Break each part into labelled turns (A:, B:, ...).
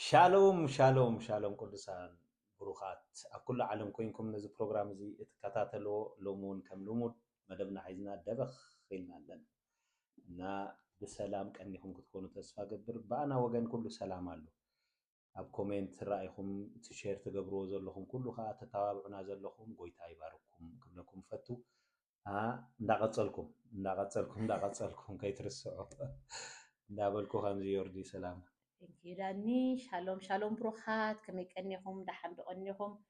A: ሻሎም ሻሎም ሻሎም ቅዱሳን ብሩኻት ኣብ ኩሉ ዓለም ኮይንኩም ነዚ ፕሮግራም እዚ እትከታተልዎ ሎሚ እውን ከም ልሙድ መደብና ሒዝና ደበኽ ኢልና ኣለና እና ብሰላም ቀኒኹም ክትኮኑ ተስፋ ገብር በኣና ወገን ኩሉ ሰላም ኣሎ ኣብ ኮሜንት ረኣይኹም እቲ ሼር ትገብርዎ ዘለኹም ኩሉ ከዓ ተተባብዑና ዘለኹም ጎይታ ይባርኩም ክብለኩም ፈቱ እንዳቀፀልኩም ከይትርስዑ እንዳበልኩ ከምዚ ዮርዲ ሰላም
B: Thank you داني شالوم بروخات كمي كنيهم دحن دقنيهم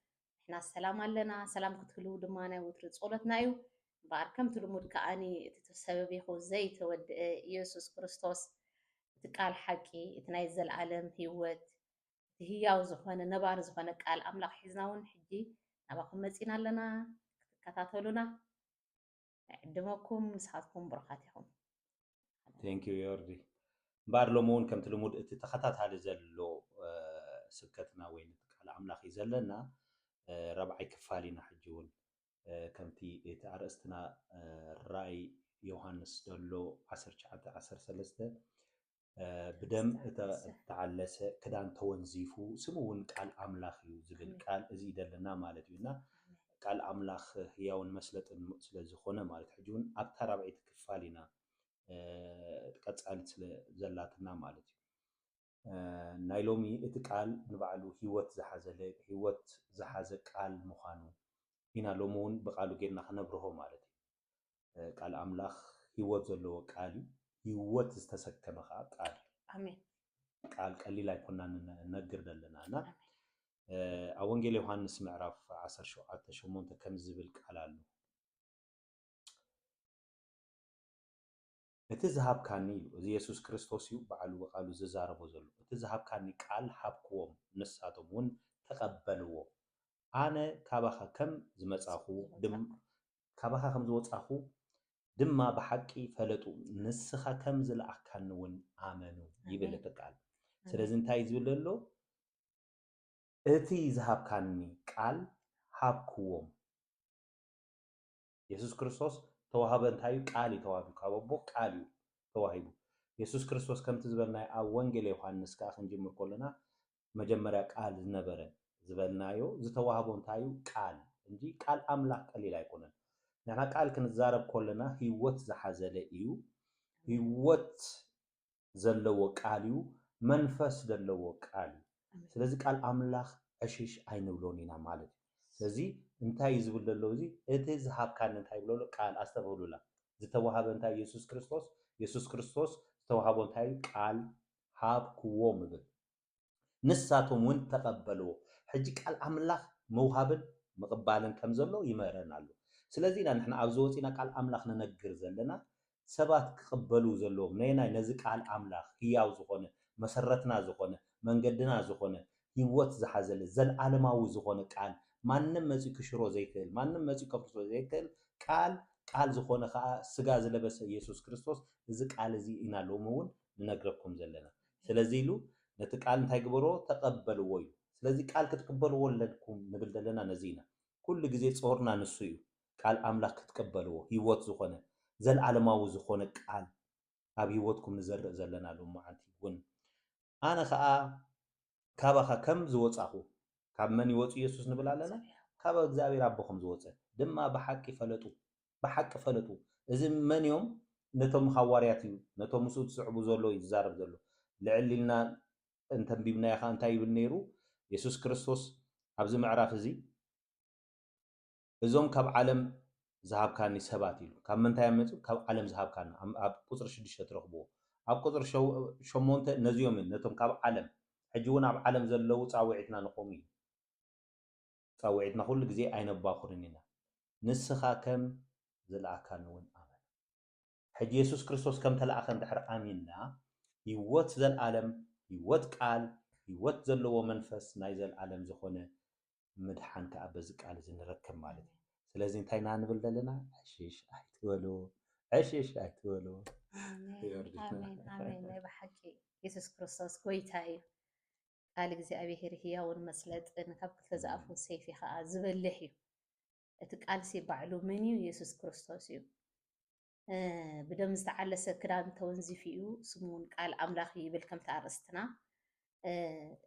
B: احنا السلام علينا سلام كتلو دمانا وترد صولتنا يو باركم تلمود كأني تتسبب يخو زي تود يسوس كريستوس تقال حكي تنايزل العالم هيوت هي زخانة نبار زخانة قال أملاك حزناون حجي نباكم مزينا لنا كتاتولونا عندكم مسحاتكم بركاتكم
A: ثانك يو يوردي بار لومون كم تلمود تخطات زلو سكتنا وين قال أملاك يزلنا ربعي كفالينا حجون كمتي تعرستنا رأي يوحنس دلو 10:13 بدم تعلس كدان تونزيفو سمون قال أملاك يزبل قال إزي دلنا مالتينا قال أملاك هياون مسلة زخونة مالت حجون أبتا ربعي كفالينا تقصالت زلاتنا مالتي نايلومي اتقال نبعلو هيوت زحازه قال مخانو هنا لومون بقالو جينا خنبرهو مالتي قال املاخ هيوت زلو قال هيوت استسكمه قال
B: امين
A: قال قليل يكوننا ننغر دلنا انا اونجيل يوحنس معرف 17 كم زبل قال አሉ اتذهب كاني ኢየሱስ ክርስቶስ እዩ በዓሉ በቃሉ ዝዛረቦ ዘሎ اتذهب كاني ቃል ሀብክዎም ንሳቶም ውን ተቀበልዎ ኣነ ካባኻ ከም ዝመጻኹ ካባኻ ከም ዝወጻኹ ድማ ብሓቂ ፈለጡ ንስኻ ከም ዝለኣካኒ ውን ኣመኑ ይብል ተቃል ስለዚህ እንታይ ዝብል ኣሎ እቲ ዝሃብካኒ ቃል ሀብክዎም ኢየሱስ ክርስቶስ ተዋህበ እንታይ ቃል ይተዋህቡ ካብቦ ቃል ተዋሂቡ ኢየሱስ ክርስቶስ ከምቲ ዝበልናይ ኣብ ወንጌል ዮሐንስ ከዓ ክንጅምር ከለና መጀመሪያ ቃል ዝነበረ ዝበልናዮ ዝተዋህቦ እንታይ ቃል እንጂ ቃል ኣምላክ ቀሊል ኣይኮነን ንሕና ቃል ክንዛረብ ከለና ህይወት ዝሓዘለ እዩ ህይወት ዘለዎ ቃል እዩ መንፈስ ዘለዎ ቃል ስለዚ ቃል ኣምላክ ዕሽሽ ኣይንብሎን ኢና ማለት ስለዚ እንታይ ዝብል ዘሎ እዚ እቲ ዝሃብካን እንታይ ብሎ ቃል ኣስተብህሉላ ዝተዋህበ እንታይ ኢየሱስ ክርስቶስ ዝተዋህቦ እንታይ ቃል ሃብክዎም ይብል ንሳቶም ውን ተቀበልዎ ሕጂ ቃል ኣምላክ መውሃብን ምቕባልን ከም ዘሎ ይመረና ኣሎ ስለዚ ንሕና ኣብ ዝወፂና ቃል ኣምላክ ነነግር ዘለና ሰባት ክቅበሉ ዘለዎም ነናይ ነዚ ቃል ኣምላክ ህያው ዝኾነ መሰረትና ዝኾነ መንገድና ዝኾነ ህይወት ዝሓዘለ ዘለዓለማዊ ዝኾነ ቃል ማንም መፂ ክሽሮ ዘይክእል ማንም መፂ ከፍርሶ ዘይክእል ቃል ዝኾነ ከዓ ስጋ ዝለበሰ ኢየሱስ ክርስቶስ እዚ ቃል እዚ ኢና ሎሚ ውን ንነግረኩም ዘለና ስለዚ ኢሉ ነቲ ቃል እንታይ ግበሮ ተቀበልዎ እዩ ስለዚ ቃል ክትቀበልዎ ለድኩም ንብል ዘለና ነዚ ኢና ኩሉ ግዜ ጾርና ንሱ እዩ ቃል ኣምላክ ክትቀበልዎ ህይወት ዝኾነ ዘለዓለማዊ ዝኾነ ቃል ኣብ ህይወትኩም ንዘርእ ዘለና ሎሚ መዓልቲ ውን ኣነ ከዓ ካባኻ ከም ዝወጻኹ ካብ መን ይወጽ ኢየሱስ ንብል ኣለና ካብ እግዚአብሔር ኣቦኹም ዝወጸ ድማ ብሓቂ ፈለጡ እዚ መን እዮም ነቶም ሐዋርያት እዩ ነቶም ሙሱ ዝስዕቡ ዘሎ ይዛረብ ዘሎ ልዕልና እንተንቢብናይ ኻ እንታይ ይብል ነይሩ ኢየሱስ ክርስቶስ ኣብዚ ምዕራፍ እዚ እዞም ካብ ዓለም ዝሃብካኒ ሰባት ኢሉ ካብ ምንታይ ያመጹ ካብ ዓለም ዝሃብካኒ ኣብ ቁጥሪ 6 ትረኽብዎ ኣብ ቁጥሪ 8 ነዚኦም ነቶም ካብ ዓለም ሕጂ እውን ኣብ ዓለም ዘለው ጻውዒትና ንቆም እዩ ጻውዒትና ኩሉ ግዜ ኣይነባኹርን ኢና ንስኻ ከም ዝለኣካኒ ውን ኣመን ሕጂ ኢየሱስ ክርስቶስ ከም ተለኣኸ እንድሕር ኣሚንና ህይወት ዘለዓለም ህይወት ቃል ህይወት ዘለዎ መንፈስ ናይ ዘለዓለም ዝኾነ ምድሓን ከዓ በዚ ቃል እዚ ንረክብ ማለት እዩ ስለዚ እንታይ ና ንብል ዘለና ዕሽሽ ኣይትበሉ
B: ኣሜን ናይ ብሓቂ ኢየሱስ ክርስቶስ ጎይታ እዩ ቃል እግዚኣብሔር ህያውን መስለጥን ካብ ክልተ ዝኣፉ ሰይፊ ከዓ ዝበልሕ እዩ እቲ ቃልሲ ባዕሉ ምን እዩ ኢየሱስ ክርስቶስ እዩ بدم استعلى سكران تونزي فيه سمون قال أملاخ يبل كم تعرستنا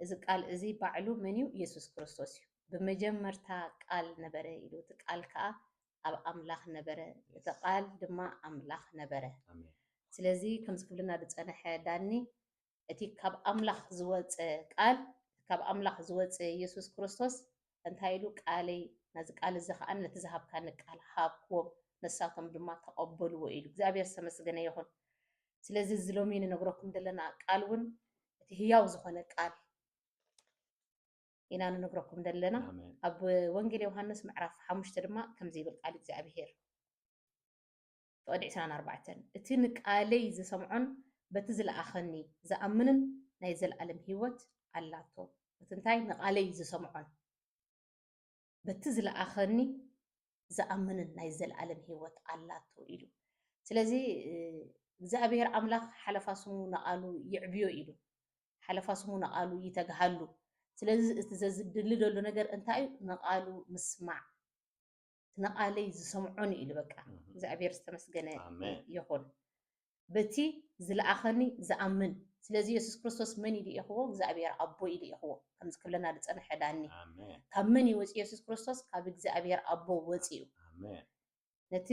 B: እዚ ቃል እዚ ባዕሉ መን እዩ? ኢየሱስ ክርስቶስ እዩ። ብመጀመርታ ቃል ነበረ ኢሉ እቲ ቃል ከዓ ኣብ ኣምላኽ ነበረ እቲ ቃል ድማ ኣምላኽ ነበረ። ስለዚ ከም ዝክብልና ዝፀንሐ ዳኒ እቲ ካብ ኣምላኽ ዝወፀ ቃል ካብ ኣምላኽ ዝወፀ ኢየሱስ ክርስቶስ እንታይ ኢሉ ቃለይ ነዚ ቃል እዚ ከዓ ነቲ ዝሃብካኒ ቃል ሃብክዎም ነሳቶም ድማ ተቐበልዎ ኢሉ እግዚኣብሔር ዝተመስገነ ይኹን። ስለዚ እዚ ሎሚ ንነግረኩም ዘለና ቃል እውን እቲ ህያው ዝኾነ ቃል ኢና ንነግረኩም ዘለና ኣብ ወንጌል ዮሃንስ ምዕራፍ 5 ድማ ከምዚ ይብል ቃል እግዚኣብሔር ፍቅዲ 24 እቲ ንቃለይ ዝሰምዖን በቲ ዝለኣኸኒ ዝኣምንን ናይ ዘለኣለም ሂወት ኣላቶ። እቲ እንታይ ንቃለይ ዝሰምዖን በቲ ዝለኣኸኒ ዝኣምንን ናይ ዘለኣለም ሂወት ኣላቶ ኢሉ። ስለዚ እግዚኣብሔር ኣምላኽ ሓለፋ ስሙ ንቃሉ ይዕብዮ ኢሉ ሓለፋ ስሙ ንቃሉ ይተግሃሉ። ስለዚ እቲ ዘዝድሊ ዘሎ ነገር እንታይ እዩ? ንቃሉ ምስማዕ ንቃለይ ዝሰምዖን ኢሉ በቃ እግዚኣብሔር ዝተመስገነ ይኹን። በቲ ዝለኣኸኒ ዝኣምን ስለዚ ኢየሱስ ክርስቶስ መን ኢሉ ይኽዎ? እግዚአብሔር ኣቦ ኢሉ ይኽዎ። ከም ዝክብለና ዝፀንሐ ዳኒ ካብ መን ይወፅ ኢየሱስ ክርስቶስ? ካብ እግዚአብሔር ኣቦ ወፂኡ ነቲ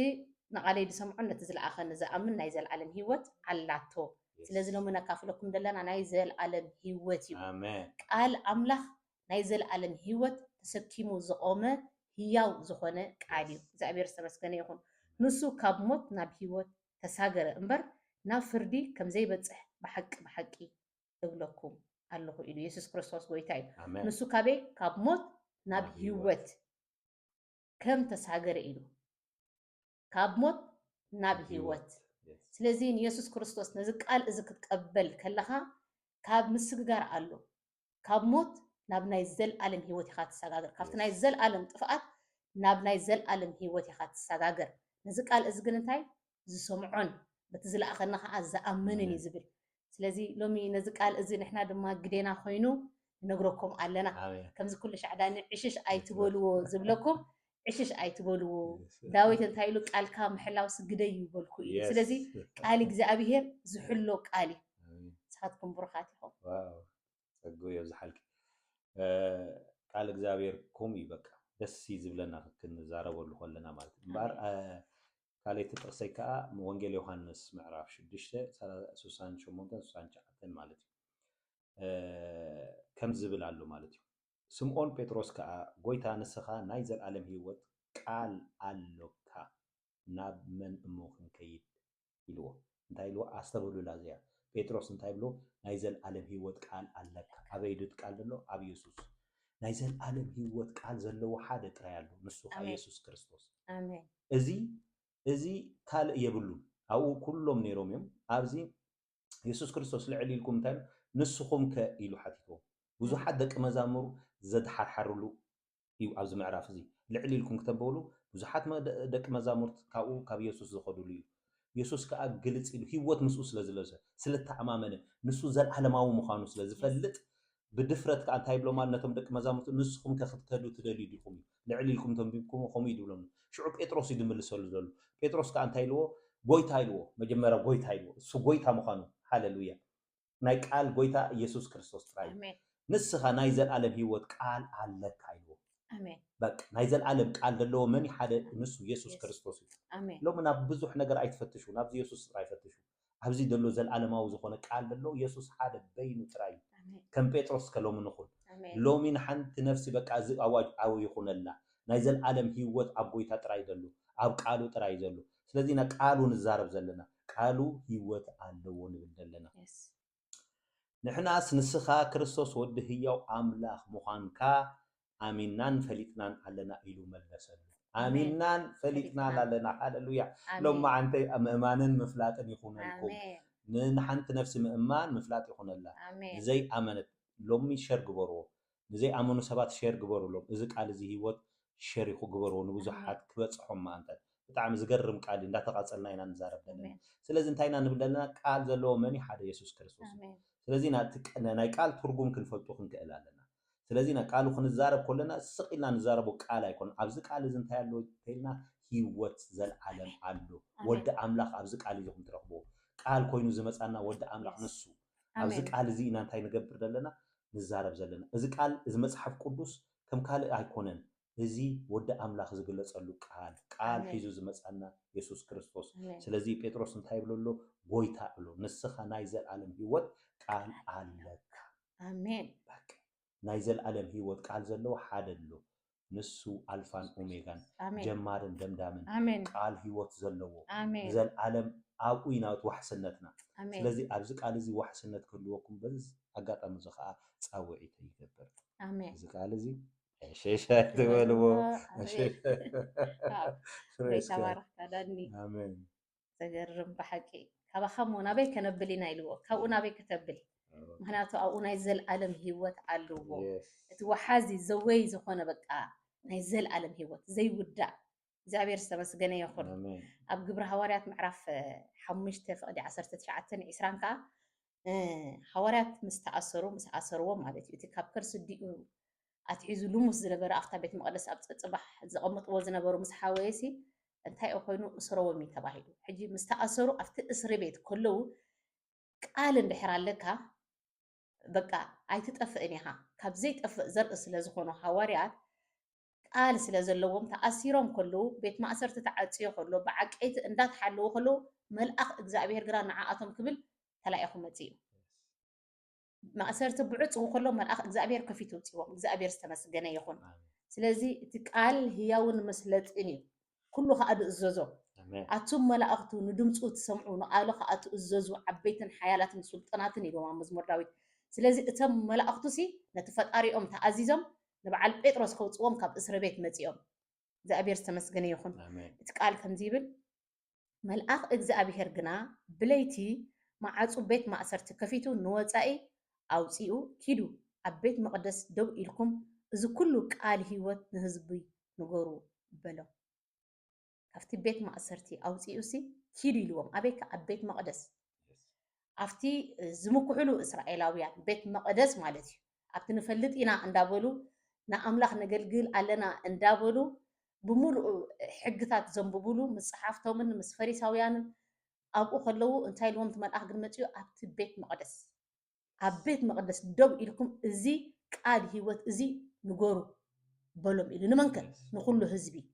B: ንቃለይ ዝሰምዖን ነቲ ዝለኣኸኒ ዝኣምን ናይ ዘለኣለም ሂወት ኣላቶ። ስለዚ ሎሚ ነካፍለኩም ዘለና ናይ ዘለኣለም ሂወት እዩ። ቃል ኣምላኽ ናይ ዘለኣለም ሂወት ተሰኪሙ ዝቆመ ህያው ዝኾነ ቃል እዩ። እግዚአብሔር ዝተመስገነ ይኹን። ንሱ ካብ ሞት ናብ ሂወት ተሳገረ እምበር ናብ ፍርዲ ከም ዘይበፅሕ ብሓቂ ብሓቂ እብለኩም ኣለኹ ኢሉ ኢየሱስ ክርስቶስ ጎይታ እዩ። ንሱ ካበይ ካብ ሞት ናብ ሂወት ከም ተሳገረ ኢሉ ካብ ሞት ናብ ሂወት። ስለዚ ንኢየሱስ ክርስቶስ ነዚ ቃል እዚ ክትቀበል ከለኻ ካብ ምስግጋር ኣሎ ካብ ሞት ናብ ናይ ዘለኣለም ሂወት ኢኻ ትሰጋገር። ካብቲ ናይ ዘለኣለም ጥፍኣት ናብ ናይ ዘለኣለም ሂወት ኢኻ ትሰጋገር። ነዚ ቃል እዚ ግን እንታይ ዝሰምዖን በቲ ዝለኣኸና ከዓ ዝኣምንን እዩ ዝብል። ስለዚ ሎሚ ነዚ ቃል እዚ ንሕና ድማ ግዴና ኮይኑ ነግረኩም ኣለና። ከምዚ ኩሉ ሻዕዳኒ ዕሽሽ ኣይትበልዎ ዝብለኩም ዕሽሽ ኣይትበልዎ። ዳዊት እንታይ ኢሉ ቃልካ ምሕላው ስግደይ ይበልኩ እዩ። ስለዚ ቃል እግዚኣብሔር ዝሕሎ ቃል እዩ። ንስኻትኩም ብሩኻት ኢኹም።
A: ፀጉ የብዝሓልኪ ቃል እግዚአብሔር ኩም እዩ በቃ ደስ ዝብለና ክንዛረበሉ ከለና ማለት እዩ እምበር ካልእቲ ጥቕሰይ ከዓ ወንጌል ዮሃንስ ምዕራፍ 6:38-39 ማለት እዩ ከም ዝብል ኣሎ ማለት እዩ። ስምዖን ጴጥሮስ ከዓ ጎይታ ንስኻ ናይ ዘለኣለም ሂወት ቃል ኣሎካ ናብ መን እሞ ክንከይድ ኢልዎ። እንታይ ኢልዎ? ኣስተብሉላ እዚኣ ጴጥሮስ እንታይ ብሎ ናይ ዘለኣለም ሂወት ቃል ኣለካ። ኣበይ ድ ቃል ዘሎ? ኣብ ኢየሱስ። ናይ ዘለኣለም ሂወት ቃል ዘለዎ ሓደ ጥራይ ኣሎ፣ ንሱ ከዓ ኢየሱስ ክርስቶስ።
B: ኣሜን።
A: እዚ ካልእ የብሉን። ኣብኡ ኩሎም ነይሮም እዮም። ኣብዚ ኢየሱስ ክርስቶስ ልዕል ኢልኩም እንታይ ንስኹም ከ ኢሉ ሓቲትዎም። ብዙሓት ደቂ መዛሙር ዘተሓርሓርሉ እዩ። ኣብዚ ምዕራፍ እዚ ልዕል ኢልኩም ክተንበብሉ ብዙሓት ደቂ መዛሙርት ካብኡ ካብ ኢየሱስ ዝኸዱሉ እዩ። ኢየሱስ ከዓ ግልፅ ኢሉ ሂወት ምስኡ ስለዝለብሰ ስለተኣማመነ ንሱ ዘለዓለማዊ ምዃኑ ስለዝፈልጥ ብድፍረት ከዓ እንታይ ብሎ ማለት ነቶም ደቂ መዛሙርቱ ንስኹም ከ ክትከዱ ትደልዩ ዲኹም እዩ ልዕል ኢልኩም ተንቢብኩም ከምኡ ይድብሎም። ሽዑ ጴጥሮስ እዩ ድምልሰሉ ዘሎ። ጴጥሮስ ከዓ እንታይ ኢልዎ? ጎይታ ኢልዎ። መጀመርያ ጎይታ ኢልዎ። እሱ ጎይታ ምዃኑ ሃሌሉያ። ናይ ቃል ጎይታ ኢየሱስ ክርስቶስ ጥራይ ንስኻ ናይ ዘለኣለም ሂወት ቃል ኣለካ ኢልዎ። በቃ ናይ ዘለኣለም ቃል ዘለዎ መን ሓደ ንሱ ኢየሱስ ክርስቶስ እዩ። ሎሚ ናብ ብዙሕ ነገር ኣይትፈትሹ፣ ናብዚ ኢየሱስ ጥራይ ፈትሹ። ኣብዚ ዘሎ ዘለኣለማዊ ዝኾነ ቃል ዘሎ ኢየሱስ ሓደ በይኑ ጥራይ እዩ። ከም ጴጥሮስ ከሎሚ ንኹን ሎሚ ንሓንቲ ነፍሲ በቃ እዚ ኣዋጅ ዓው ይኹነላ። ናይ ዘለኣለም ሂወት ኣብ ጎይታ ጥራይ ዘሎ ኣብ ቃሉ ጥራይ ዘሎ። ስለዚ ና ቃሉ ንዛረብ ዘለና ቃሉ ሂወት ኣለዎ ንብል ዘለና። ንሕናስ ንስኻ ክርስቶስ ወዲ ህያው ኣምላኽ ምዃንካ ኣሚናን ፈሊጥናን ኣለና ኢሉ መለሰሉ። ኣሚናን ፈሊጥናን ኣለና። ሃሌሉያ። ሎማ ዓንተ ምእማንን ምፍላጥን ይኹነልኩም። ንሓንቲ ነፍሲ ምእማን ምፍላጥ ይኹነላ። ንዘይ ኣመነት ሎሚ ሸር ግበርዎ። ንዘይ ኣመኑ ሰባት ሸር ግበሩሎም። እዚ ቃል እዚ ሂወት ሸር ክግበርዎ ንብዙሓት ክበፅሖም ማእንተን። ብጣዕሚ ዝገርም ቃል እንዳተቃፀልና ኢና ንዛረብ ዘለና። ስለዚ እንታይ ኢና ንብል ዘለና? ቃል ዘለዎ መን ሓደ ኢየሱስ ክርስቶስ። ስለዚ ናይ ቃል ትርጉም ክንፈልጡ ክንክእል ኣለና። ስለዚ ና ቃሉ ክንዛረብ ከለና ስቂልና ንዛረቦ ቃል ኣይኮነን። ኣብዚ ቃል እዚ እንታይ ኣሎ ተይልና ሂወት ዘለዓለም ኣሎ። ወዲ ኣምላኽ ኣብዚ ቃል እዚ ትረኽብዎ ቃል ኮይኑ ዝመፃና ወዲ ኣምላኽ ንሱ። ኣብዚ ቃል እዚ ኢና እንታይ ንገብር ዘለና? نزارب زلنا إذا قال إذا مصحف قدوس كم قال أيكونن إزي ود أملاخ زقلص له قال حيزو زمصنا يسوع كريستوس سلازي بطرس انتي بلولو غويتا بلو نسخه نايزل عالم هيوت قال علك
B: آمين
A: نايزل عالم هيوت قال زلو حادلو نسو ألفان أوميغان جمارن دمدامن قال هيوت زلو زل عالم أبوينا وحسنتنا سلازي أرزق قال زي وحسنت كلوكم بز أقاطم زخا تصاوعي تيجبر
B: آمين
A: إذا قال زي شيشة تولو
B: تبارك داني
A: آمين
B: زجرم بحكي كابا خمو نبي كنبلي نايلو كابو نبي كتبلي مهناتو أو نايزل عالم هيوت علوه توحازي زوي زخونة بقى نايزل عالم هيوت زي ودا زابير استمسجنا يخون أب جبر حواريات معرف حمشت فقدي عصرت تشعتني إسرانكا حواريات مستأثروا مالتي تكابكر سديو أتحيزو لومس زنبرة أفتا بيت مقدس أبتصبح زقمت وزنبرة مسحاويسي انتي أخوينو أسروا مي تباهيلو حجي مستأثروا أفت أسري بيت كله قال اندحر لك بقى أي تتأفئنيها كابزيت أفئ زرق سلازخونو حواريات قال سلازلوهم تأثيرهم كله بيت ما أسرت تعطيه كله بعقيت اندات حلو كله ملأخ إجزابير قران نعاتهم كبل تلاقيهم متيو ما أسرت بعت وكله ملأخ إجزابير كفيتو تيوم إجزابير استمسجنا يخون سلازي تقال هياون مسلت إني كله خاد الزوزو أتم ملأختو ندمتو تسمعو نقالو خات الزوزو عبيتن حيالاتن سلطناتن يلوما مزمور داويت سلازي أتم ملأختو سي نتفطاري تعزيزم نبعل بيتروس كوصوم كاب اسر بيت متيوم إجزابير استمسجنا يخون تقال كم زيبل ملأخ إجزابير جنا بليتي مع عصو بيت ما أسرت كفيتو نوصاي أوصيو كيدو عبيت مقدس دو إلكم إذا كله قال هيوت نهزبي نغورو بلو أفتي بيت ما أسرتي أوصيو سي كيدو لهم أبيك عبيت مقدس أفتي زمكو حلو إسرائيلاويان بيت مقدس مالتي أفتي نفلت إنا أندابلو نا أملاخ نقلقل علينا أندابلو بملء حقتات زنببولو مصحافتو من مسفريساويان أبو خلو انتاي لهم تمال أخ قرمتيو أفتي بيت مقدس عبيت مقدس دوب إلكم إزي قال هيوت إزي نغورو بلوم إلي نمنكن نقول له هزبي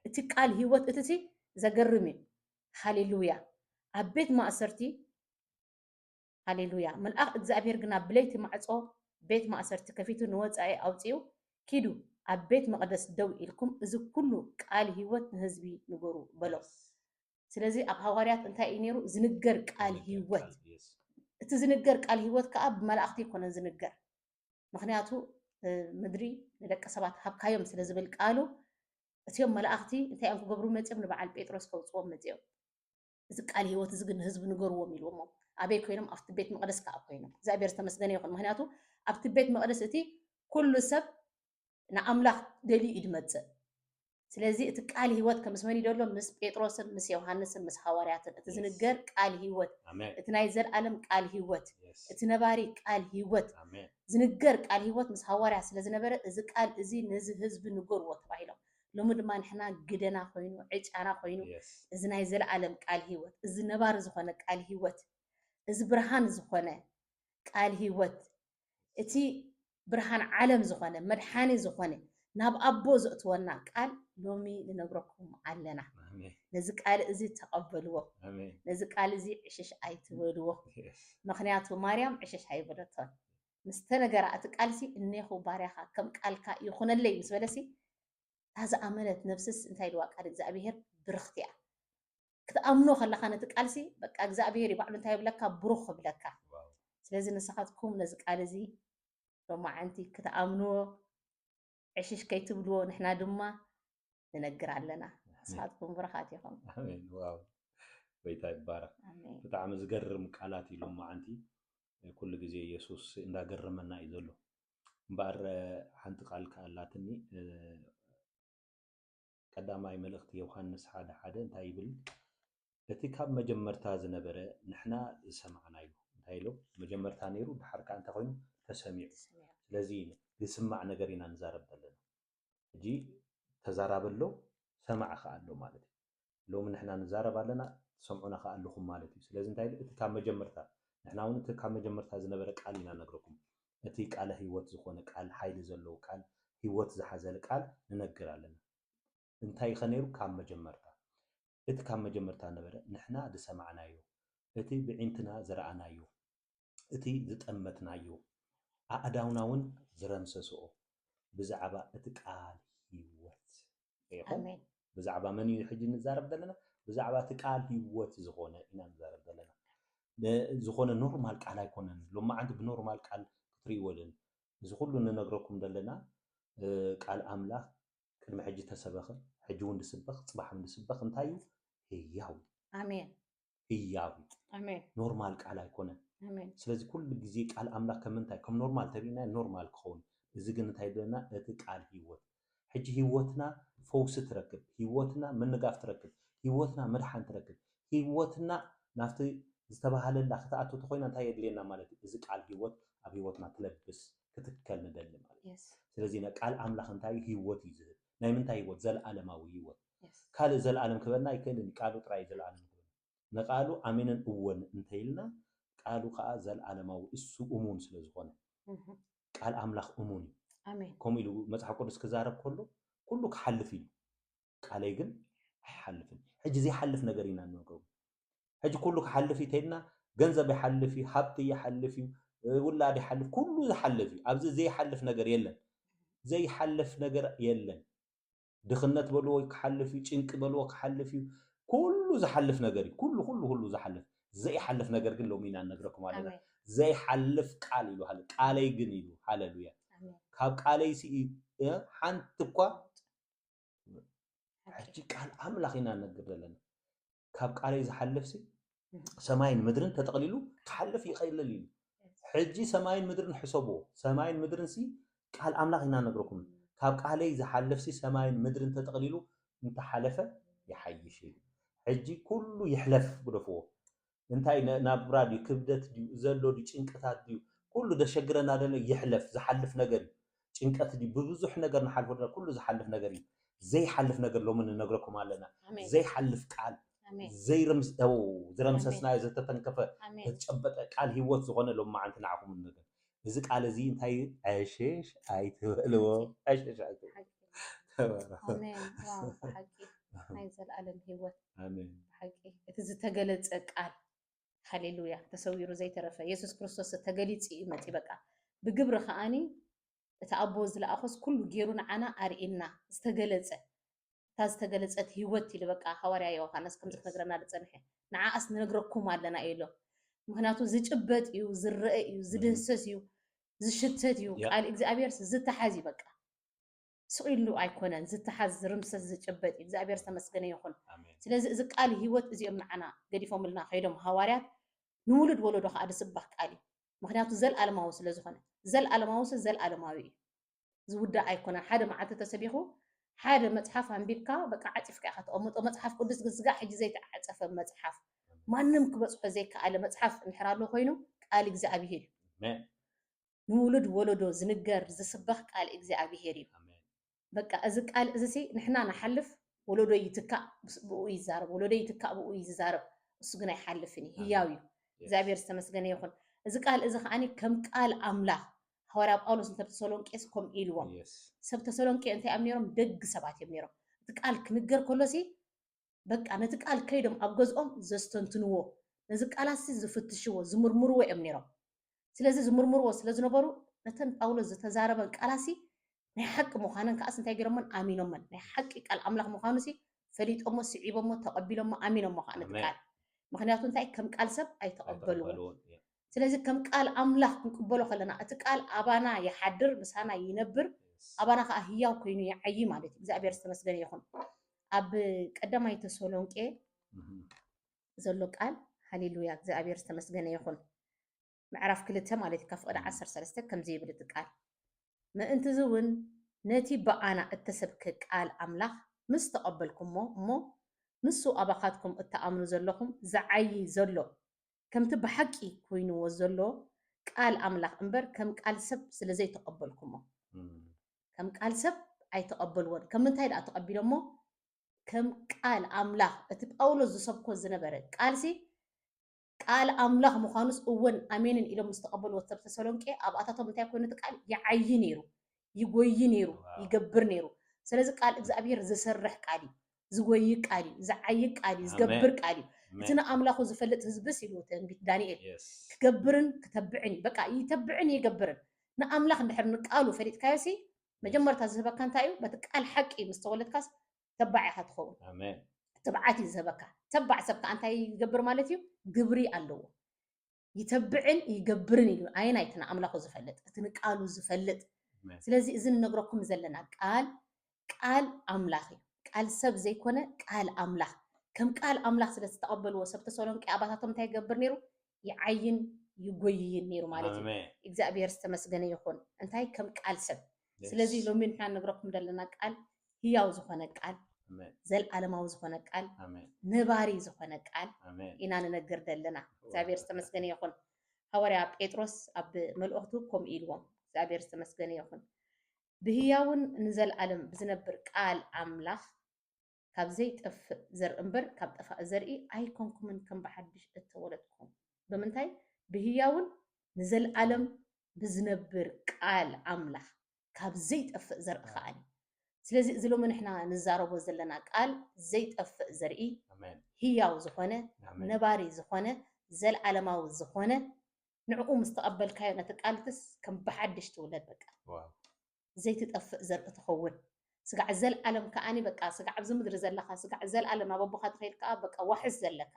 B: إتي قال هيوت إتتي زقرمي هاليلويا عبيت ما أسرتي هاليلويا من أخ إجزابير قنا بليتي معصو بيت ما أسرتي كفيتو نوز أي أوتيو كيدو عبيت مقدس دو إلكم إزي كله قال هيوت هزبي نغورو بلوم سلازي أب هواريات انتاي إنيرو زنقر قال هيوت إتي زنقر قال هيوت كأب ملأختي كونن زنقر مخنياتو مدري ندك سبات هبكايوم سلازبل قالو اتيوم ملأختي انتي أنكو قبرو متيوم نبعال بيتروس كوصوم متيوم إذا قال هيوت إذا هزب نقروا ميلومو أبي كوينم أفت بيت مقدس كأب كوينم زابير استمسجني يخون مخنياتو أفت بيت مقدس إتي كل سب نأملاخ دلي إدمتز سلازي قال هيوت كمسمني دولو مس بيتروسن مس يوحنسن مس حوارياتن اتزنقر قال هيوت اتنايزر ألم قال هيوت اتنباري قال هيوت زنقر قال هيوت مس حواريا سلازي نبره إذا قال إزي نزي هزب نقر وتبايلو لمد ما نحنا قدنا خوينو عيجانا خوينو إذا نايزر ألم قال هيوت إذا نبار زخونه قال هيوت إذا برهان زخونه قال هيوت اتي برهان عالم زخونه مدحاني زخونه ناب أبو زقتونا قال لومي لنبركم علنا نزق قال إزي تقبلوه نزق قال إزي عشش أي تبلوه مخنياتو مريم عشش هاي بدتون مستنقر أتقالسي إني خو باريخا كم قال كا يخون اللي مسبلسي هذا أمنت نفسس انتي الواقع إجزابير برختيا كتأمنو خلقنا تقالسي بقى إجزابير يبعلو انتي بلكا بروخ بلكا سلازي نسخاتكم نزق قال إزي لما عنتي كتأمنو عشش كي تبلوه نحنا دما ننقر علينا صادكم برخات يخون
A: آمين واو بيتا يبارك بتاع مزقرم قالاتي لما عنتي كل جزء يسوس إن قرمنا يزلو بار حنت قال كالاتني قداماي ملخت يوحنس حدا انتي يبل التي كاب مجمرتا زنبره نحنا سمعنا يلو انتايلو مجمرتا نيرو بحركة انت خوين تسميع لذين يسمع نجرينا نزارب دلنا جي تزارب له سمع خالو مالتي لو من احنا نزارب لنا سمعنا خالكم مالتي لازم تايل كام مجمرتا نحنا ون كام مجمرتا زنبره قالينا نغركم እቲ ቃል ህይወት ዝኾነ ቃል ሓይሊ ዘለዎ ቃል ህይወት ዝሓዘለ ቃል ንነግር ኣለና እንታይ ኸነይሩ ካብ መጀመርታ እቲ ካብ መጀመርታ ነበረ ንሕና ዝሰማዕናዮ እቲ ብዒንትና ዝረኣናዮ እቲ ዝጠመትናዮ ኣእዳውና እውን ዝረምሰስኦ ብዛዕባ እቲ ቃል ህይወት ይኹን ብዛዕባ መን እዩ ሕጂ ንዛረብ ዘለና ብዛዕባ እቲ ቃል ህይወት ዝኾነ ኢና ንዛረብ ዘለና ዝኾነ ኖርማል ቃል ኣይኮነን ሎማዓንቲ ብኖርማል ቃል ክትሪእዎልን እዚ ኩሉ ንነግረኩም ዘለና ቃል ኣምላኽ ቅድሚ ሕጂ ተሰበኸ ሕጂ እውን ድስበኽ ፅባሕ ድስበኽ እንታይ እዩ ህያው
B: ኣሜን
A: ህያው
B: ኣሜን
A: ኖርማል ቃል ኣይኮነን
B: ኣሜን
A: ስለዚ ኩሉ ግዜ ቃል ኣምላኽ ከምንታይ ከም ኖርማል ተሪእና ኖርማል ክኸውን እዚ ግን እንታይ ደለና እቲ ቃል ህይወት ሕጂ ህይወትና ፈውሲ ትረክብ ህይወትና ምንጋፍ ትረክብ ህይወትና መድሓን ትረክብ ህይወትና ናፍቲ ዝተባሃለላ ክትኣቱ ተኮይና እንታይ የድልየና ማለት እዩ እዚ ቃል ህይወት ኣብ ህይወትና ትለብስ ክትከል ንደሊ ማለት እዩ ስለዚ ቃል ኣምላኽ እንታይ ህይወት እዩ ዝህብ ናይ ምንታይ ህይወት ዘለኣለማዊ ህይወት ካልእ ዘለኣለም ክበልና ኣይክእልን ቃሉ ጥራይ ዘለኣለም ክበልና ንቃሉ ኣሜንን እወን እንተይልና ቃሉ ከዓ ዘለኣለማዊ እሱ እሙን ስለ ዝኾነ ቃል ኣምላኽ እሙን እዩ
B: ኣሜን
A: ከምኡ ኢሉ መፅሓፍ ቅዱስ ክዛረብ ከሎ ኩሉ ክሓልፍ እዩ ቃለይ ግን ኣይሓልፍን ሕጂ ዘይሓልፍ ነገር ኢና ንነገሩ ሕጂ ኩሉ ክሓልፍ እዩ እንተይልና ገንዘብ ይሓልፍ እዩ ሃብቲ ይሓልፍ እዩ ውላድ ይሓልፍ ኩሉ ዝሓልፍ እዩ ኣብዚ ዘይሓልፍ ነገር የለን ዘይሓልፍ ነገር የለን ድኽነት በልዎ ክሓልፍ እዩ ጭንቂ በልዎ ክሓልፍ እዩ ኩሉ ዝሓልፍ ነገር እዩ ኩሉ ዝሓልፍ ዘይሓልፍ ነገር ግን ሎሚ ኢና ንነግረኩም ኣለና ዘይሓልፍ ቃል ኢሉ ሃለ ቃለይ ግን ኢሉ ሃሌሉያ ካብ ቃለይ ሓንቲ እኳ ሕጂ ቃል ኣምላኽ ኢና ንነግር ዘለና ካብ ቃለይ ዝሓልፍ ሰማይን ምድርን ተጠቕሊሉ ክሓልፍ ይኽእል ኢሉ ሕጂ ሰማይን ምድርን ሕሰብዎ ሰማይን ምድርን ቃል ኣምላኽ ኢና ነግረኩም ካብ ቃለይ ዝሓልፍ ሰማይን ምድርን ተጠቕሊሉ እንተሓለፈ ይሓይሽ እዩ ሕጂ ኩሉ ይሕለፍ ብደፍዎ እንታይ ናብ ራድዩ ክብደት ድዩ ዘሎ ድዩ ጭንቅታት ድዩ ኩሉ ደሸግረና ደለ ይሕለፍ ዝሓልፍ ነገር እዩ ጭንቀት ድዩ ብብዙሕ ነገር ንሓልፎ ደለ ኩሉ ዝሓልፍ ነገር እዩ ዘይሓልፍ ነገር ሎሚ ንነግረኩም ኣለና ዘይሓልፍ ቃል ዝረምሰስናዮ ዘተተንከፈ ዝተጨበጠ ቃል ህይወት ዝኾነ ሎማዓንቲ ንዓኹም ነገር እዚ ቃል እዚ እንታይ ዕሽሽ ኣይትበልዎ ዕሽሽ ኣይትበልዎ
B: ኣሜን ዋው ብሓቂ ናይ ዘለኣለም ህይወት ኣሜን ብሓቂ እቲ ዝተገለፀ ቃል ሃሌሉያ ተሰዊሩ ዘይተረፈ ኢየሱስ ክርስቶስ ተገሊፅ እዩ መፂ በቃ ብግብሪ ከዓኒ እቲ ኣቦ ዝለኣኾስ ኩሉ ገይሩ ንዓና ኣርኢና ዝተገለፀ እታ ዝተገለፀት ህይወት ኢሉ በቃ ሃዋርያ ዮሃንስ ከምዚ ክነግረና ዝፀንሐ ንዓኣስ ንነግረኩም ኣለና ኢሎ ምክንያቱ ዝጭበጥ እዩ ዝርአ እዩ ዝድህሰስ እዩ ዝሽተት እዩ ቃል እግዚኣብሔር ዝተሓዝ በቃ ስኢሉ ኣይኮነን ዝተሓዝ ዝርምሰስ ዝጭበጥ እዩ እግዚኣብሔር ዝተመስገነ ይኹን ስለዚ እዚ ቃል ህይወት እዚኦም ንዓና ገዲፎምልና ከይዶም ሃዋርያት ንውሉድ ወለዶ ከዓ ዝስባህ ቃል እዩ ምክንያቱ ዘለኣለማዊ ስለ ዝኾነ ዘለኣለማዊ ዘለኣለማዊ እዩ ዝውዳእ ኣይኮነን ሓደ መዓልቲ ተሰቢኹ ሓደ መፅሓፍ ኣንቢብካ በቃ ዓፂፍካ ኢኻ ተቐምጦ መፅሓፍ ቅዱስ ግዝጋዕ ሕጂ ዘይተዓፀፈ መፅሓፍ ማንም ክበፅሖ ዘይከኣለ መፅሓፍ እንድሕር ኣሎ ኮይኑ ቃል እግዚኣብሔር እዩ ንውሉድ ወለዶ ዝንገር ዝስባህ ቃል እግዚኣብሔር እዩ በቃ እዚ ቃል እዚ ንሕና ንሓልፍ ወለዶ ይትካእ ብኡ ይዛረብ ወለዶ ይትካእ ብኡ ይዛረብ እሱ ግን ኣይሓልፍን እዩ ህያው እዩ እግዚኣብሔር ዝተመስገነ ይኹን እዚ ቃል እዚ ከዓኒ ከም ቃል ኣምላኽ ሃዋርያ ጳውሎስ እንተ ተሰሎንቄስ ከምኡ ኢልዎም ሰብ ተሰሎንቄ እንታይ እዮም ነይሮም ደግ ሰባት እዮም ነይሮም እቲ ቃል ክንገር ከሎሲ በቃ ነቲ ቃል ከይዶም ኣብ ገዝኦም ዘስተንትንዎ ነዚ ቃላት ዝፍትሽዎ ዝምርምርዎ እዮም ነይሮም ስለዚ ዝምርምርዎ ስለዝነበሩ ነተን ጳውሎስ ዝተዛረበን ቃላሲ ናይ ሓቂ ምዃነን ከኣስ እንታይ ገይሮሞን ኣሚኖሞን ናይ ሓቂ ቃል ኣምላኽ ምዃኑ ፈሊጦሞ ስዒቦሞ ተቐቢሎሞ ኣሚኖሞ ከዓ ነቲ ቃል ምክንያቱ እንታይ ከም ቃል ሰብ ኣይተቐበልዎን ስለዚ ከም ቃል ኣምላኽ ክንቅበሎ ከለና እቲ ቃል ኣባና ይሓድር ምሳና ይነብር ኣባና ከዓ ህያው ኮይኑ ይዓይ ማለት እዩ እግዚኣብሔር ዝተመስገነ ይኹን ኣብ ቀዳማይ ተሰሎንቄ ዘሎ ቃል ሃሌሉያ እግዚኣብሔር ዝተመስገነ ይኹን ምዕራፍ 2 ማለት እዩ ካብ ፍቅዲ 13 ከምዚ ይብል እቲ ቃል ምእንቲ እውን ነቲ በኣና እተሰብከ ቃል ኣምላኽ ምስ ተቐበልኩሞ እሞ ንሱ ኣባኻትኩም እተኣምኑ ዘለኹም ዝዓይ ዘሎ ከምቲ ብሓቂ ኮይንዎ ዘሎ ቃል ኣምላኽ እምበር ከም ቃል ሰብ ስለ ዘይተቐበልኩሞ ከም ቃል ሰብ ኣይተቐበልዎን ከም ምንታይ ደኣ ተቐቢሎሞ ከም ቃል ኣምላኽ እቲ ጳውሎስ ዝሰብኮ ዝነበረ ቃልሲ ቃል ኣምላኽ ምዃኑስ እውን ኣሜንን ኢሎም ዝተቐበልዎ ሰብ ተሰሎንቄ ኣብ ኣታቶም እንታይ ኮይኑ እቲ ቃል ይዓይ ነይሩ ይጎይ ነይሩ ይገብር ነይሩ ስለዚ ቃል እግዚኣብሔር ዝሰርሕ ቃል እዩ ዝጎይ ቃል እዩ ዝዓይ ቃል እዩ ዝገብር ቃል እዩ እቲ ንኣምላኹ ዝፈልጥ ህዝብስ ኢሉ ትንቢት ዳንኤል ክገብርን ክተብዕን በቃ ይተብዕን ይገብርን ንኣምላኽ እንድሕር ንቃሉ ፈሊጥካዮሲ መጀመርታ ዝህበካ እንታይ እዩ በቲ ቃል ሓቂ ምስ ተወለድካስ ተባዕ ኢኻ ትኸውን
A: ኣሜን
B: ተባዓት እዩ ዝህበካ ተባዕ ሰብካ እንታይ ይገብር ማለት እዩ ግብሪ ኣለዎ ይተብዕን ይገብርን እዩ ኣይና እቲ ንኣምላኹ ዝፈልጥ እቲ ንቃሉ ዝፈልጥ ስለዚ እዚ ንነግረኩም ዘለና ቃል ኣምላኽ እዩ ቃል ሰብ ዘይኮነ ቃል ኣምላኽ ከም ቃል ኣምላኽ ስለ ዝተቐበልዎ ሰብ ተሰሎንቄ ኣባታቶም እንታይ ይገብር ነይሩ ይዓይን ይጎይይን ነይሩ ማለት እዩ እግዚኣብሔር ዝተመስገነ ይኹን እንታይ ከም ቃል ሰብ ስለዚ ሎሚ ንሕና ንነግረኩም ዘለና ቃል ህያው ዝኾነ ቃል ዘለዓለማዊ ዝኾነ ቃል ነባሪ ዝኾነ ቃል ኢና ንነግር ዘለና እግዚኣብሔር ዝተመስገነ ይኹን ሐዋርያ ጴጥሮስ ኣብ መልእኽቱ ከምኡ ኢልዎም እግዚኣብሔር ዝተመስገነ ይኹን ብህያውን ንዘለዓለም ብዝነብር ቃል ኣምላኽ ካብ ዘይጠፍእ ዘርኢ እምበር ካብ ጠፋእ ዘርኢ ኣይኮንኩምን ከም ብሓድሽ እተወለድኩም ብምንታይ ብህያውን ንዘለዓለም ብዝነብር ቃል ኣምላኽ ካብ ዘይጠፍእ ዘርኢ ከዓኒ ስለዚ እዚ ሎሚ ንሕና ንዛረቦ ዘለና ቃል ዘይጠፍእ ዘርኢ ህያው ዝኾነ ነባሪ ዝኾነ ዘለዓለማዊ ዝኾነ ንዕኡ ምስ ተቐበልካዮ ነቲ ቃልትስ ከም ብሓድሽ ትውለድ በቃ ዘይትጠፍእ ዘርኢ ትኸውን ስጋዕ ዘለዓለም ከዓኒ በቃ ስጋዕ ኣብዚ ምድሪ ዘለካ ስጋዕ ዘለዓለም ናብ ኣቦኻ ትኸይድ ከዓ በቃ ዋሕስ ዘለካ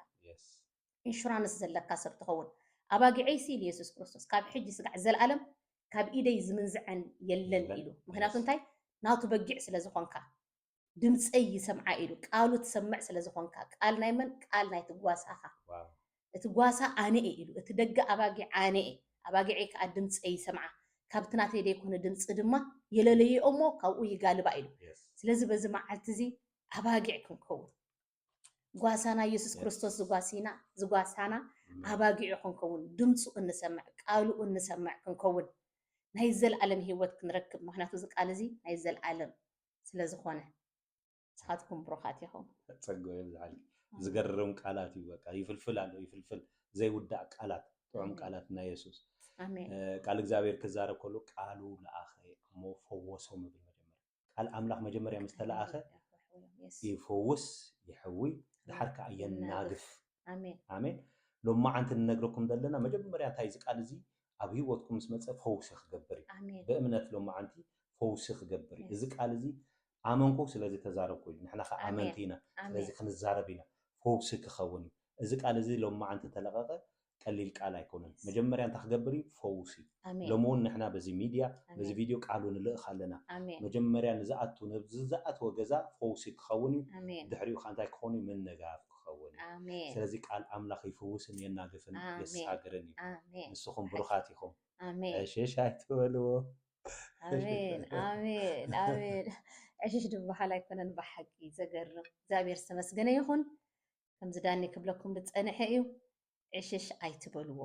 B: ኢንሹራንስ ዘለካ ሰብ ትኸውን ኣባጊዐይሲ ኢሉ ኢየሱስ ክርስቶስ ካብ ሕጂ ስጋዕ ዘለዓለም ካብ ኢደይ ዝምንዝዐን የለን ኢሉ ምክንያቱ እንታይ ናቱ በጊዕ ስለ ዝኾንካ ድምፀይ ይሰምዓ ኢሉ ቃሉ ትሰምዕ ስለ ዝኾንካ ቃል ናይ መን ቃል ናይ ትጓሳኻ እቲ ጓሳ ኣነ ኢሉ እቲ ደገ ኣባጊዕ ኣነ ኣባጊዐይ ከዓ ድምፀይ ይሰምዓ ካብቲ ናተይ ደይኮነ ድምፂ ድማ የለለየ እሞ ካብኡ ይጋልባ ኢሉ ስለዚ በዚ መዓልቲ እዚ ኣባጊዕ ክንከውን ጓሳና ኢየሱስ ክርስቶስ ዝጓሳና ኣባጊዕ ክንከውን ድምፁ እንሰምዕ ቃሉ እንሰምዕ ክንከውን ናይ ዘለዓለም ሂወት ክንረክብ ምክንያቱ እዚ ቃል እዚ ናይ ዘለዓለም ስለ ዝኾነ ንስኻትኩም ብሩኻት ኢኹም
A: ፀጎ ይብዛሕሊ ዝገርም ቃላት እዩ በቃ ይፍልፍል ኣሎ ይፍልፍል ዘይውዳእ ቃላት ጥዑም ቃላት ናይ ኢየሱስ
B: ኣሜን
A: ቃል እግዚአብሔር ክዛረብ ከሎ ቃሉ ለኣኸ እሞ ፈወሶም ይብል መጀመርያ ቃል ኣምላኽ መጀመርያ ምስ ተለኣኸ ይፈውስ ይሕውይ ድሓር ከዓ የናግፍ ኣሜን ሎማዓንቲ ንነግረኩም ዘለና መጀመርያ እንታይ እዚ ቃል እዚ ኣብ ሂወትኩም ምስ መፀ ፈውሲ ክገብር እዩ ብእምነት ሎማዓንቲ ፈውሲ ክገብር እዩ እዚ ቃል እዚ ኣመንኩ ስለዚ ተዛረብኩ እዩ ንሕና ከዓ ኣመንቲ ኢና ስለዚ ክንዛረብ ኢና ፈውሲ ክኸውን እዩ እዚ ቃል እዚ ሎማዓንቲ ተለቐቐ ቀሊል ቃል ኣይኮነን መጀመርያ እንታይ ክገብር እዩ ፈውሲ ሎሚ እውን ንሕና በዚ ሚድያ በዚ ቪድዮ ቃሉ ንልእኽ ኣለና መጀመርያ ንዝኣቱ ንዝኣተወ ገዛ ፈውሲ ክኸውን እዩ ድሕሪኡ ከዓ እንታይ ክኸውን እዩ ምንጋፍ ክኸውን እዩ ስለዚ ቃል ኣምላኽ ይፍውስን የናግፍን የሰጋግርን እዩ ንስኹም ብሩኻት ኢኹም ዕሽሽ ኣይትበልዎ
B: ኣሜን ኣሜን ኣሜን ዕሽሽ ድበሃል ኣይኮነን ብሓቂ ዘገርም እግዚኣብሔር ዝተመስገነ ይኹን ከምዚ ዳኒ ክብለኩም ዝፀንሐ እዩ ዕሽሽ ኣይትበልዎ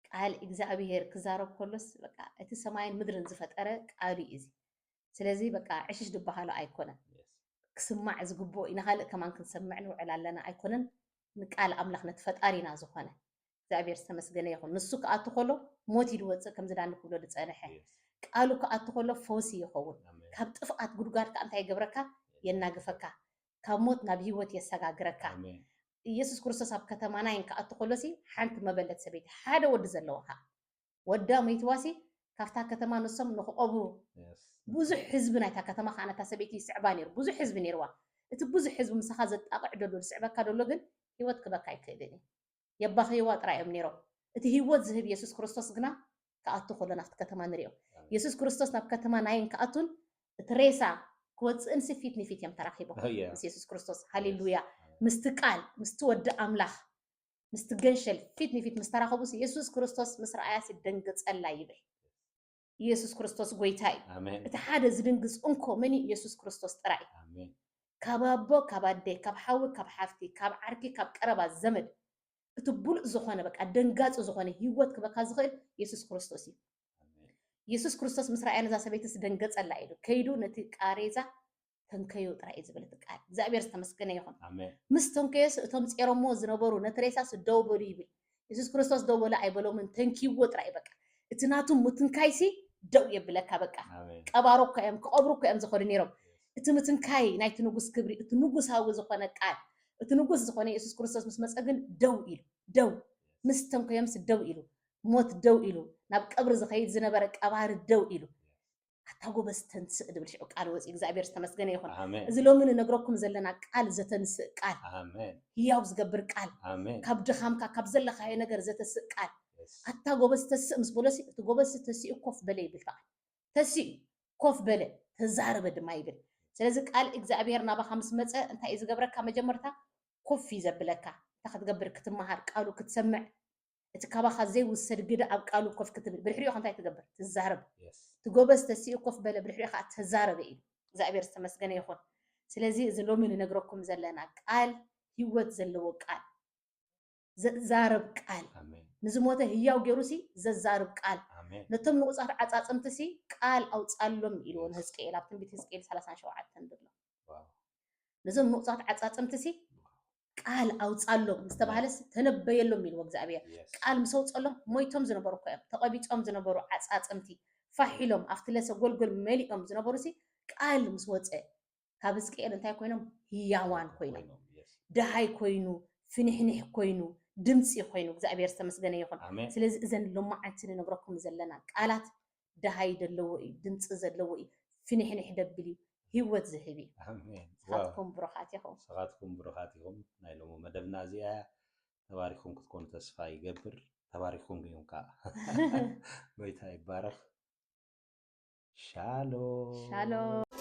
B: ቃል እግዚኣብሔር ክዛረብ ከሎስ በቃ እቲ ሰማይን ምድርን ዝፈጠረ ቃሉ እዩ እዚ ስለዚ በቃ ዕሽሽ ድበሃሉ ኣይኮነን ክስማዕ ዝግብኦ ኢና ካልእ ከማን ክንሰምዕ ንውዕል ኣለና ኣይኮነን ንቃል ኣምላኽ ነቲ ፈጣሪና ዝኾነ እግዚኣብሔር ዝተመስገነ ይኹን ንሱ ክኣቱ ከሎ ሞት ይድወፅእ ከምዚ ዳኒ ክብሎ ዝፀንሐ ቃሉ ክኣቱ ከሎ ፈውሲ ይኸውን ካብ ጥፍኣት ጉድጓድ ከዓ እንታይ ይገብረካ የናግፈካ ካብ ሞት ናብ ሂወት የሰጋግረካ ኢየሱስ ክርስቶስ ኣብ ከተማና ይንከኣቱ ከሎሲ ሓንቲ መበለት ሰበይቲ ሓደ ወዲ ዘለዋካ ወዳ መይትዋሲ ካብታ ከተማ ንሶም ንክቐብሩ ብዙሕ ህዝቢ ናይታ ከተማ ከዓ ነታ ሰበይቲ ይስዕባ ነይሩ ብዙሕ ህዝቢ ነይርዋ እቲ ብዙሕ ህዝቢ ምሳኻ ዘጣቕዕ ደሎ ዝስዕበካ ደሎ ግን ሂወት ክበካ ኣይክእልን እዩ የባኸይዋ ጥራዮም ነይሮም እቲ ሂወት ዝህብ ኢየሱስ ክርስቶስ ግና ክኣቱ ከሎ ናብቲ ከተማ ንሪኦ ኢየሱስ ክርስቶስ ናብ ከተማ ናይን ክኣቱን እቲ ሬሳ ክወፅእን ፊት ንፊት እዮም ተራኺቦም ምስ ኢየሱስ ክርስቶስ ሃሌሉያ ምስቲ ቃል ምስቲ ወዲ ኣምላኽ ምስቲ ገንሸል ፊት ንፊት ምስ ተራኸቡስ ኢየሱስ ክርስቶስ ምስ ረኣያሲ ደንገፀላ ይብል ኢየሱስ ክርስቶስ ጎይታ እዩ እቲ ሓደ ዝድንግፅ እንኮ መን ኢየሱስ ክርስቶስ ጥራይ ካብ ኣቦ ካብ ኣዴ ካብ ሓዊ ካብ ሓፍቲ ካብ ዓርኪ ካብ ቀረባ ዘመድ እቲ ቡሉእ ዝኾነ በቃ ደንጋፂ ዝኾነ ሂወት ክበካ ዝኽእል ኢየሱስ ክርስቶስ እዩ ኢየሱስ ክርስቶስ ምስ ረኣያ ነዛ ሰበይትስ ደንገፀላ ኢሉ ከይዱ ነቲ ቃሬዛ ተንከዮ ጥራይ ዝብለት ቃል እግዚአብሔር ዝተመስገነ ይኹን
A: አሜን
B: ምስ ተንከዮስ እቶም ጼሮሞ ዝነበሩ ነትሬሳስ ደው በሉ ይብል ኢየሱስ ክርስቶስ ደው በሉ አይበሎምን ተንኪዎ ጥራይ በቃ እቲ ናቱ ምትንካይሲ ደው የብለካ በቃ
A: አሜን
B: ቀባሮ ከየም ከቀብሩ ከየም ዝኸዱ ነይሮም እቲ ምትንካይ ናይቲ ንጉስ ክብሪ እቲ ንጉሳዊ ዝኾነ ቃል እቲ ንጉስ ዝኾነ ኢየሱስ ክርስቶስ ምስ መፀግን ደው ኢሉ ደው ምስ ተንከዮምስ ደው ኢሉ ሞት ደው ኢሉ ናብ ቀብሪ ዝኸይድ ዝነበረ ቀባሪ ደው ኢሉ ኣታጎበስ ተንስእ ድብል ሽዑ ቃል ወፂ እግዚአብሔር ዝተመስገነ ይኹን
A: አሜን
B: እዚ ሎሚ ንነግረኩም ዘለና ቃል ዘተንስእ ቃል
A: አሜን
B: ህያው ዝገብር ቃል
A: አሜን
B: ካብ ድኻምካ ካብ ዘለኻዮ ነገር ዘተስእ ቃል
A: Yes.
B: ኣታጎበስ ተስእ ምስ በሎሲ እቲ ጎበዝ ተሲኡ ኮፍ በለ ይብል ከዓ ተሲኡ ኮፍ በለ ተዛረበ ድማ ይብል ስለዚ ቃል እግዚአብሔር ናባኻ ምስ መፀ እንታይ እዩ ዝገብረካ መጀመርታ ኮፍ እዩ ዘብለካ እንታይ ክትገብር ክትመሃር ቃሉ ክትሰምዕ እቲ ካባኻ ዘይውሰድ ግደ ኣብ ቃሉ ኮፍ ክትብል ብድሕሪኡ እንታይ ትገብር ትዛረብ
A: Yes.
B: እቲ ጎበዝ ተሲኡ ኮፍ በለ ብድሕሪኡ ከዓ ተዛረበ እዩ እግዚአብሔር ዝተመስገነ ይኹን ስለዚ እዚ ሎሚ ንነግረኩም ዘለና ቃል ህይወት ዘለዎ ቃል ዘዛረብ ቃል
A: አሜን
B: ንዝሞተ ህያው ገይሩሲ ዘዛርብ ቃል
A: አሜን
B: ነቶም ንቁፃት ዓፃፅምትሲ ቃል ኣውፃሎም ኢልዎ ንህዝቅኤል ኣብ ትንቢት ህዝቅኤል 37 ድሎ
A: ዋው
B: ነዞም ንቁፃት ዓፃፅምትሲ ቃል ኣውፃሎም ዝተባሃለስ ተነበየሎም ኢልዎ እግዚአብሔር
A: Yes.
B: ቃል ምስ ኣውፀሎም ሞይቶም ዝነበሩ እኮ እዮም ተቐቢፆም ዝነበሩ ዓፃፅምቲ ፋሒሎም ኣብቲ ለሰ ጎልጎል መሊኦም ዝነበሩሲ ቃል ምስ ወፀ ካብ ህዝቅኤል እንታይ ኮይኖም ህያዋን ኮይኖም
A: Yes.
B: ድሃይ ኮይኑ ፍንሕንሕ ኮይኑ ድምፂ ኮይኑ እግዚአብሔር ዝተመስገነ ይኹን
A: አሜን
B: ስለዚ እዘን ሎማዓንቲ ንነግረኩም ዘለና ቃላት ድሃይ ዘለዎ እዩ ድምፂ ዘለዎ እዩ ፍንሕንሕ ደብል እዩ ህይወት ዝህብ እዩ
A: አሜን ዋው
B: ንሳትኩም ብሩኻት ኢኹም
A: ስኻትኩም ብሩኻት ኢኹም ናይ ሎሚ መደብና እዚኣ ተባሪኹም ክትኮኑ ተስፋ ይገብር ተባሪኹም ግን ከዓ ጎይታ ይባረኽ ሻሎም
B: ሻሎም